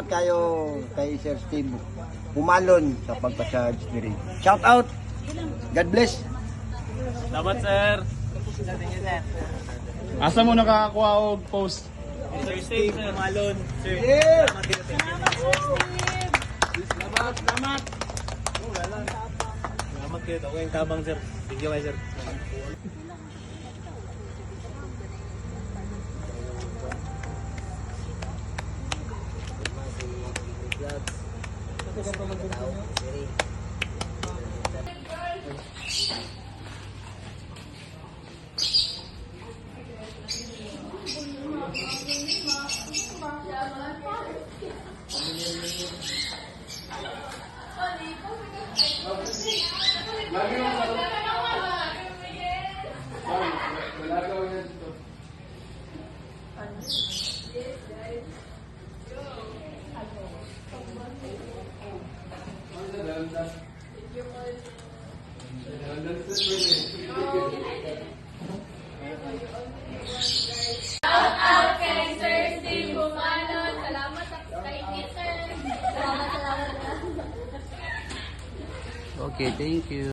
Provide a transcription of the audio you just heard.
Kayo kay Sir Steve Pumalon sa pagpa-charge diri. Shout out. God bless. Salamat, sir. Asa mo nakakakuha og post? Sir Steve, sir. Malon. Sir. Salamat, salamat. Salamat kayo. Ako yung tabang, sir. Thank you, sir. Okay, thank you.